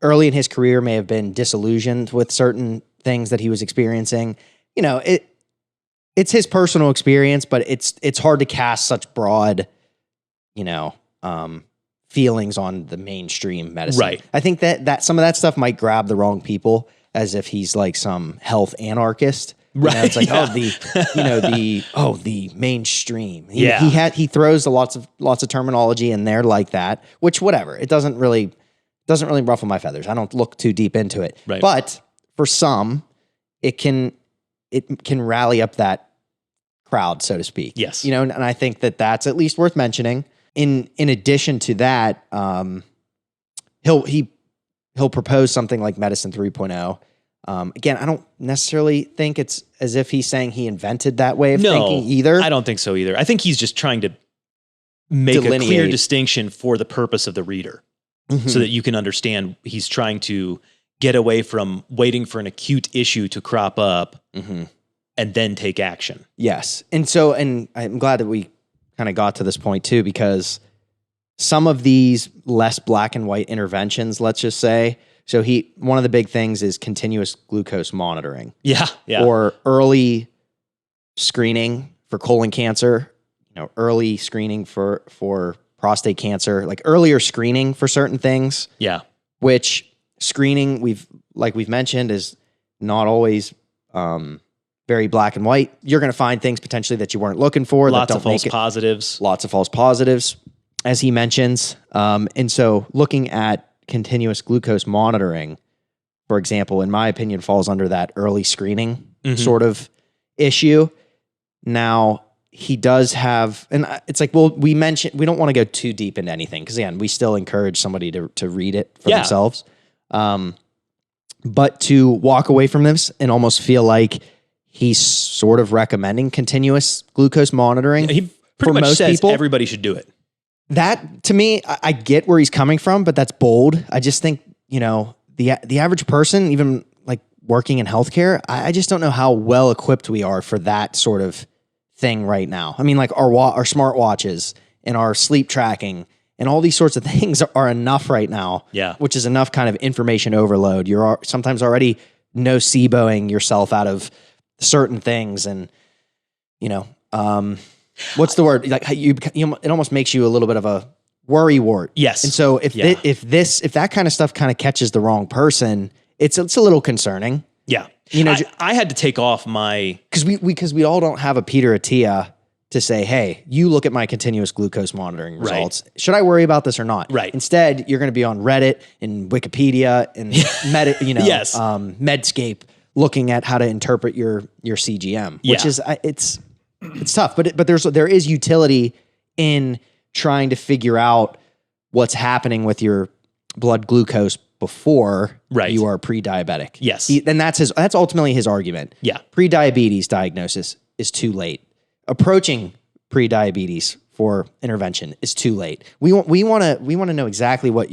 early in his career may have been disillusioned with certain things that he was experiencing. It's his personal experience, but it's hard to cast such broad, feelings on the mainstream medicine. Right. I think that some of that stuff might grab the wrong people, as if he's like some health anarchist. Right. It's like, the mainstream. He throws lots of terminology in there like that, which whatever. It doesn't really ruffle my feathers. I don't look too deep into it. Right. But for some, it can rally up that crowd, so to speak. Yes. And I think that's at least worth mentioning. In addition to that, he'll propose something like medicine 3.0. Again, I don't necessarily think it's as if he's saying he invented that way of thinking either. I don't think so either. I think he's just trying to make a clear distinction for the purpose of the reader, so that you can understand he's trying to get away from waiting for an acute issue to crop up and then take action. Yes. And I'm glad that we kind of got to this point too, because some of these less black and white interventions, let's just say, so one of the big things is continuous glucose monitoring. Yeah. Or early screening for colon cancer, early screening for prostate cancer, like earlier screening for certain things. Yeah. Which screening, like we've mentioned, is not always very black and white. You're going to find things potentially that you weren't looking for. Lots that of don't false make it, positives. Lots of false positives, as he mentions. And so looking at continuous glucose monitoring, for example, in my opinion, falls under that early screening sort of issue. Now, he does have, and it's like, well, we don't want to go too deep into anything because, again, we still encourage somebody to read it for themselves. But to walk away from this and almost feel like he's sort of recommending continuous glucose monitoring. He pretty much says everybody should do it. That, to me, I get where he's coming from, but that's bold. I just think, the average person, even like working in healthcare, I just don't know how well equipped we are for that sort of thing right now. I mean, like our smartwatches and our sleep tracking and all these sorts of things are enough right now. Yeah. Which is enough kind of information overload. You're sometimes already noceboing yourself out of certain things, and what's the word? Like it almost makes you a little bit of a worrywart. Yes. And so if that kind of stuff kind of catches the wrong person, it's a little concerning. Yeah. I had to take off my because we all don't have a Peter Attia to say, hey, you look at my continuous glucose monitoring results. Right. Should I worry about this or not? Right. Instead, you're going to be on Reddit and Wikipedia and yes. Medscape looking at how to interpret your CGM, which is it's tough, but there is utility in trying to figure out what's happening with your blood glucose before you are pre-diabetic. Yes. And that's ultimately his argument. Yeah. Pre-diabetes diagnosis is too late. Approaching pre-diabetes for intervention is too late. We want to know exactly what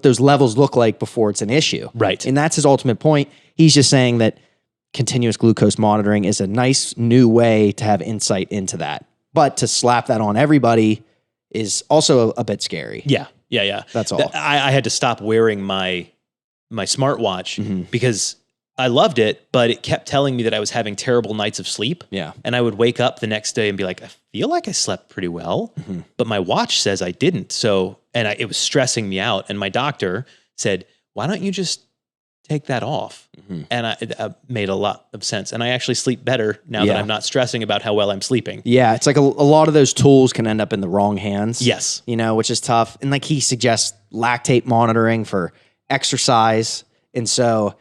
those levels look like before it's an issue. Right. And that's his ultimate point. He's just saying that continuous glucose monitoring is a nice new way to have insight into that. But to slap that on everybody is also a bit scary. Yeah. That's all. I had to stop wearing my smartwatch because I loved it, but it kept telling me that I was having terrible nights of sleep. Yeah. And I would wake up the next day and be like, I feel like I slept pretty well, but my watch says I didn't. So, it was stressing me out. And my doctor said, why don't you just take that off? And it made a lot of sense. And I actually sleep better now that I'm not stressing about how well I'm sleeping. Yeah. It's like a lot of those tools can end up in the wrong hands. Yes. Which is tough. And like he suggests lactate monitoring for exercise. And so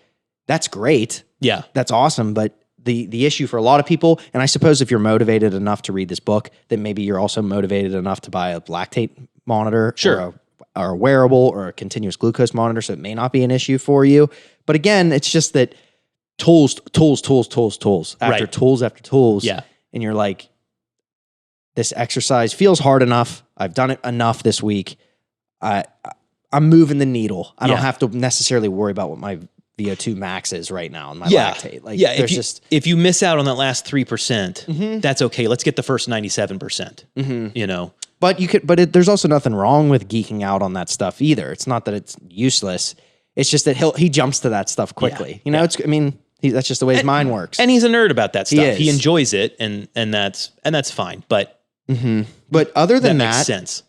that's great. Yeah. That's awesome. But the issue for a lot of people, and I suppose if you're motivated enough to read this book, then maybe you're also motivated enough to buy a lactate monitor or a wearable or a continuous glucose monitor, so it may not be an issue for you. But again, it's just that tools after tools after tools. Yeah. And you're like, this exercise feels hard enough. I've done it enough this week. I'm moving the needle. I don't have to necessarily worry about what my VO2 max is right now in my lactate. Like, if you miss out on that last 3%, that's okay. Let's get the first 97%. But there's also nothing wrong with geeking out on that stuff either. It's not that it's useless. It's just that he jumps to that stuff quickly. That's just the way his mind works. And he's a nerd about that stuff. He He enjoys it, and that's fine. But but other than that, makes sense.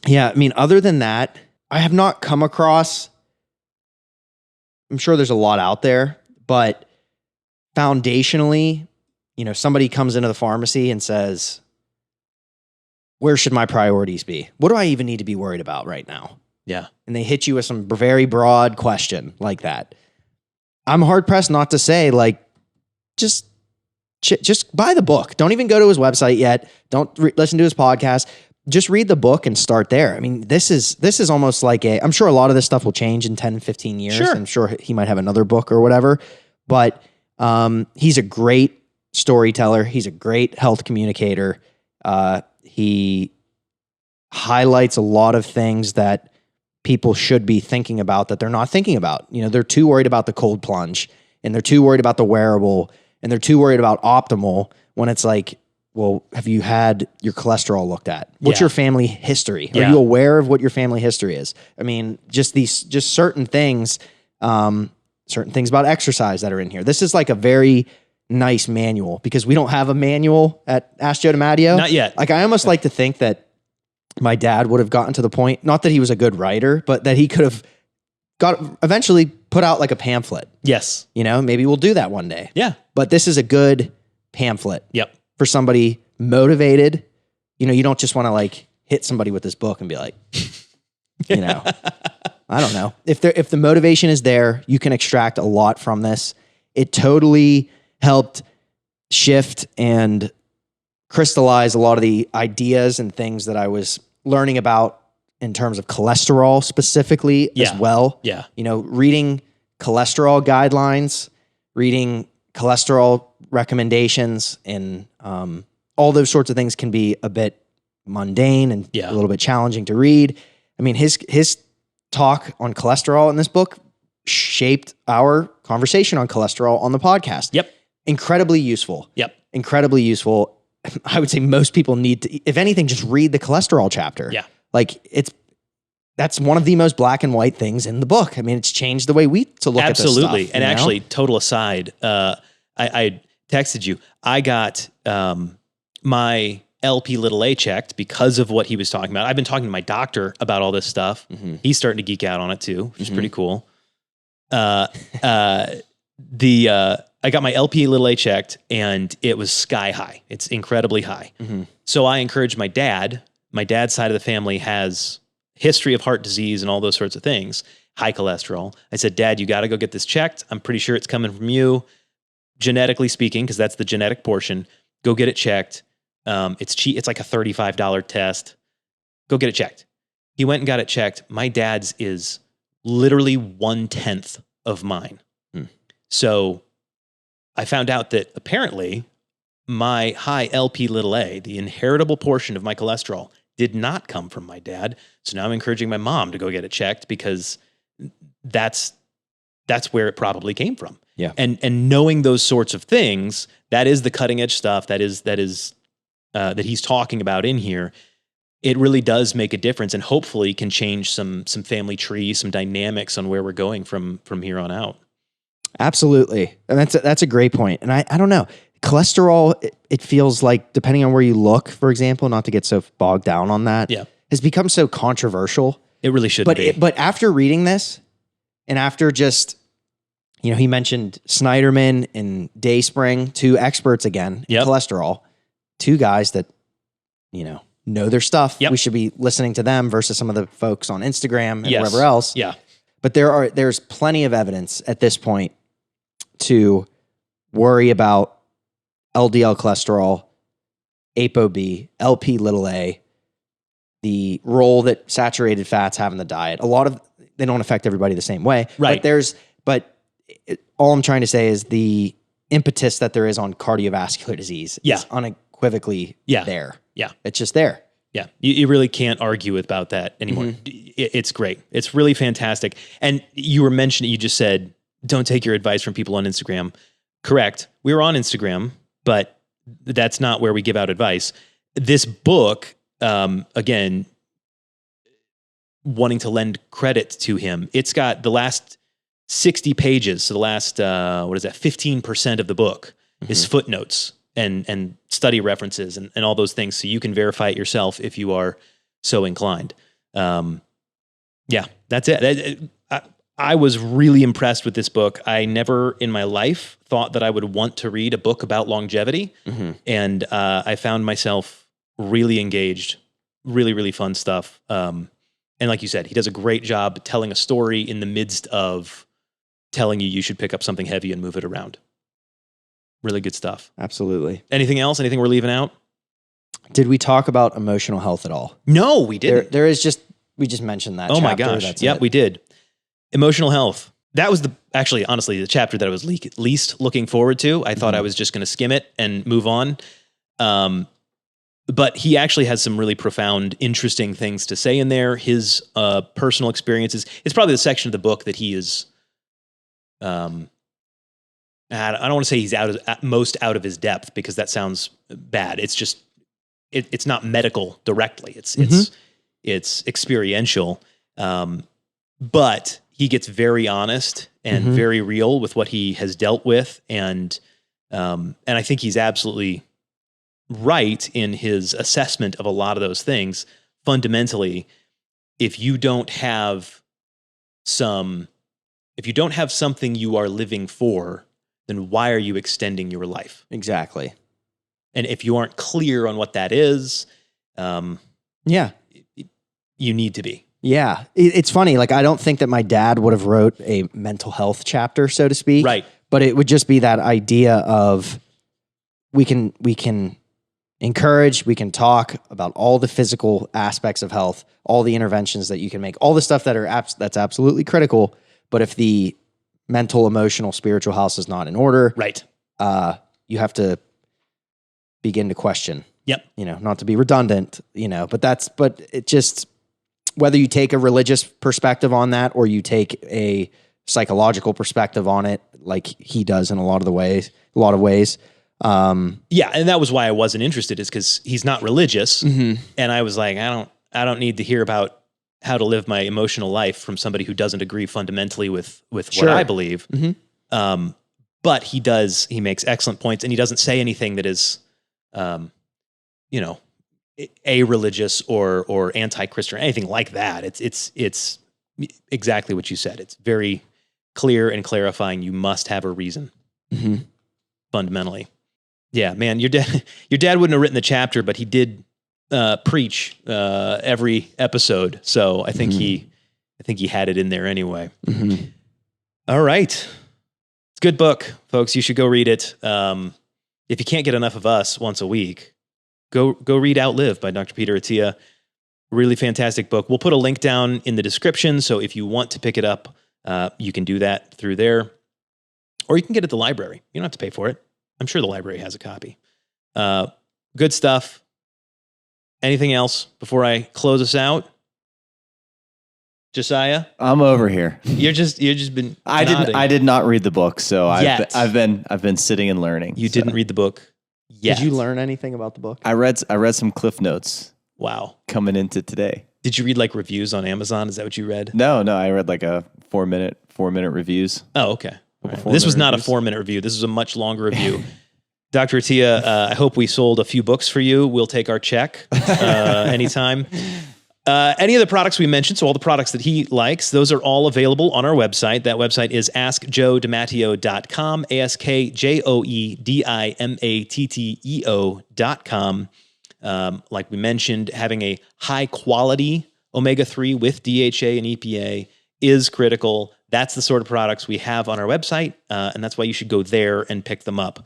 Yeah, other than that, I have not come across. I'm sure there's a lot out there, but foundationally, somebody comes into the pharmacy and says, where should my priorities be? What do I even need to be worried about right now? Yeah. And they hit you with some very broad question like that. I'm hard pressed not to say, like, just buy the book. Don't even go to his website yet. Don't listen to his podcast. Just read the book and start there. This is almost like I'm sure a lot of this stuff will change in 10, 15 years. Sure. I'm sure he might have another book or whatever, but he's a great storyteller. He's a great health communicator. He highlights a lot of things that people should be thinking about that they're not thinking about. They're too worried about the cold plunge, and they're too worried about the wearable, and they're too worried about optimal, when it's like, well, have you had your cholesterol looked at? What's your family history? Are you aware of what your family history is? Just certain things about exercise that are in here. This is like a very nice manual, because we don't have a manual at Ask Joe DiMatteo. Not yet. Like, I almost like to think that my dad would have gotten to the point, not that he was a good writer, but that he could have eventually put out like a pamphlet. Yes. Maybe we'll do that one day. Yeah. But this is a good pamphlet. Yep. For somebody motivated. You don't just want to like hit somebody with this book and be like, I don't know. If the motivation is there, you can extract a lot from this. It totally helped shift and crystallize a lot of the ideas and things that I was learning about in terms of cholesterol specifically as well. Yeah. Reading cholesterol guidelines, reading cholesterol recommendations, and all those sorts of things can be a bit mundane and a little bit challenging to read. I mean, his talk on cholesterol in this book shaped our conversation on cholesterol on the podcast. Yep. Incredibly useful. Yep. Incredibly useful. I would say most people need to, if anything, just read the cholesterol chapter. Yeah. Like that's one of the most black and white things in the book. I mean, it's changed the way we to look at this stuff. Absolutely. And actually, total aside, I texted you. I got my LP(a) checked because of what he was talking about. I've been talking to my doctor about all this stuff. Mm-hmm. He's starting to geek out on it too, which is pretty cool. I got my LP(a) checked and it was sky high. It's incredibly high. Mm-hmm. So I encouraged my dad. My dad's side of the family has history of heart disease and all those sorts of things, high cholesterol. I said, Dad, you got to go get this checked. I'm pretty sure it's coming from you, genetically speaking, because that's the genetic portion. Go get it checked. It's cheap. It's like a $35 test. Go get it checked. He went and got it checked. My dad's is literally 1/10 of mine. So I found out that apparently my high LP(a), the inheritable portion of my cholesterol, did not come from my dad. So now I'm encouraging my mom to go get it checked because that's where it probably came from. Yeah. And knowing those sorts of things, that is the cutting edge stuff that he's talking about in here. It really does make a difference and hopefully can change some family trees, some dynamics on where we're going from here on out. Absolutely. And that's a great point. And I don't know. Cholesterol, it feels like, depending on where you look, for example, not to get so bogged down on that, has become so controversial. It really shouldn't be. But after reading this, and after just, he mentioned Snyderman and Dayspring, two experts again in cholesterol, two guys that, know their stuff. Yep. We should be listening to them versus some of the folks on Instagram and wherever else. Yeah. But there's plenty of evidence at this point to worry about LDL cholesterol, ApoB, LP(a), the role that saturated fats have in the diet. They don't affect everybody the same way. Right. But all I'm trying to say is the impetus that there is on cardiovascular disease is unequivocally there. Yeah. It's just there. Yeah. You really can't argue about that anymore. Mm-hmm. It's great. It's really fantastic. And you were mentioning, you just said, don't take your advice from people on Instagram. Correct. We were on Instagram, but that's not where we give out advice. This book, again, wanting to lend credit to him, it's got the last 60 pages. So the last, 15% of the book is footnotes and study references and all those things. So you can verify it yourself if you are so inclined. That's it. I was really impressed with this book. I never in my life thought that I would want to read a book about longevity. Mm-hmm. And I found myself really engaged, really, really fun stuff. And like you said, he does a great job telling a story in the midst of telling you should pick up something heavy and move it around. Really good stuff. Absolutely. Anything else? Anything we're leaving out? Did we talk about emotional health at all? No, we didn't. We just mentioned that. Oh my gosh. Yep, we did. Emotional health. That was honestly, the chapter that I was least looking forward to. I thought I was just going to skim it and move on. But he actually has some really profound, interesting things to say in there. His personal experiences. It's probably the section of the book that he is, I don't want to say he's most out of his depth because that sounds bad. It's just, it's not medical directly. It's experiential. But he gets very honest and very real with what he has dealt with. And I think he's absolutely right in his assessment of a lot of those things. fundamentally, if you don't have something you are living for, then why are you extending your life? Exactly. And if you aren't clear on what that is, Yeah. you need to be. Yeah. It's funny. Like, I don't think that my dad would have wrote a mental health chapter, so to speak. Right. But it would just be that idea of we can encourage, we can talk about all the physical aspects of health, all the interventions that you can make, all the stuff that's absolutely critical. But if the mental, emotional, spiritual house is not in order, Right. You have to begin to question. Yep. Not to be redundant, but it just, whether you take a religious perspective on that or you take a psychological perspective on it, like he does in a lot of ways. Yeah, and that was why I wasn't interested, is because he's not religious, and I was like, I don't need to hear about how to live my emotional life from somebody who doesn't agree fundamentally with what I believe. But he makes excellent points, and he doesn't say anything that is, a-religious or anti-Christian or anything like that. It's exactly what you said. It's very clear and clarifying. You must have a reason, fundamentally. Yeah, man, your dad wouldn't have written the chapter, but he did preach every episode. So I think he had it in there anyway. All right. It's a good book, folks. You should go read it. If you can't get enough of us once a week, go read Outlive by Dr. Peter Attia. Really fantastic book. We'll put a link down in the description, so if you want to pick it up, you can do that through there. Or you can get it at the library. You don't have to pay for it. I'm sure the library has a copy. Good stuff. Anything else before I close us out? Josiah? I'm over here. You're just been nodding. I did not read the book, so Yet. I've been sitting and learning. You didn't read the book yet. Did you learn anything about the book? I read some Cliff Notes. Wow. Coming into today. Did you read like reviews on Amazon? Is that what you read? No, I read like a 4-minute reviews. Oh, okay. Right. This was not a 4-minute review. This was a much longer review. Dr. Attia, I hope we sold a few books for you. We'll take our check anytime. Any of the products we mentioned, so all the products that he likes, those are all available on our website. That website is askjoedimatteo.com, askjoedimatteo.com. Like we mentioned, having a high quality omega-3 with DHA and EPA is critical. That's the sort of products we have on our website, and that's why you should go there and pick them up.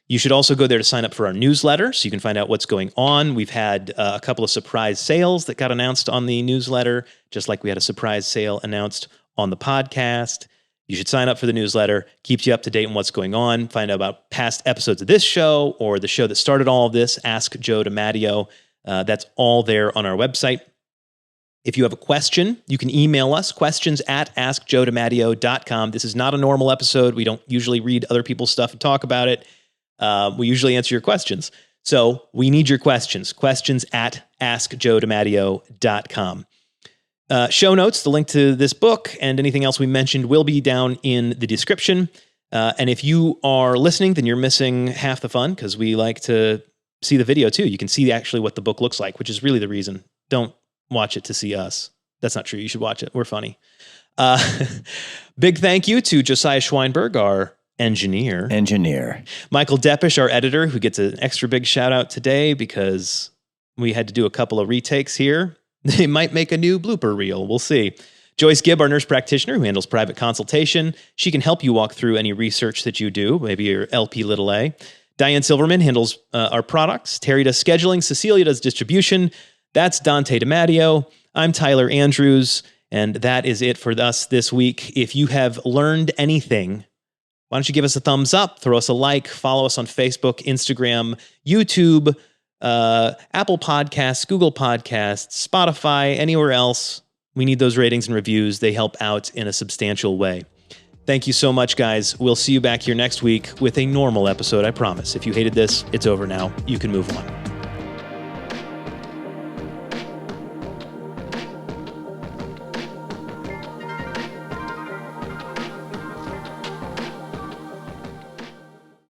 You should also go there to sign up for our newsletter so you can find out what's going on. We've had a couple of surprise sales that got announced on the newsletter, just like we had a surprise sale announced on the podcast. You should sign up for the newsletter. Keeps you up to date on what's going on. Find out about past episodes of this show or the show that started all of this, Ask Joe DiMatteo. That's all there on our website. If you have a question, you can email us, questions@askjoedimatteo.com. This is not a normal episode. We don't usually read other people's stuff and talk about it. We usually answer your questions. So we need your questions. Questions@askjoedimatteo.com. Show notes, the link to this book and anything else we mentioned will be down in the description. And if you are listening, then you're missing half the fun because we like to see the video too. You can see actually what the book looks like, which is really the reason. Don't watch it to see us. That's not true. You should watch it. We're funny. Big thank you to Josiah Schweinberg, our engineer. Michael Deppish, our editor, who gets an extra big shout out today because we had to do a couple of retakes here. They might make a new blooper reel. We'll see. Joyce Gibb, our nurse practitioner who handles private consultation. She can help you walk through any research that you do, maybe your LP(a). Diane Silverman handles our products. Terry does scheduling. Cecilia does distribution. That's Dante DiMatteo. I'm Tyler Andrews, and that is it for us this week. If you have learned anything, why don't you give us a thumbs up, throw us a like, follow us on Facebook, Instagram, YouTube, Apple Podcasts, Google Podcasts, Spotify, anywhere else. We need those ratings and reviews. They help out in a substantial way. Thank you so much, guys. We'll see you back here next week with a normal episode, I promise. If you hated this, it's over now. You can move on.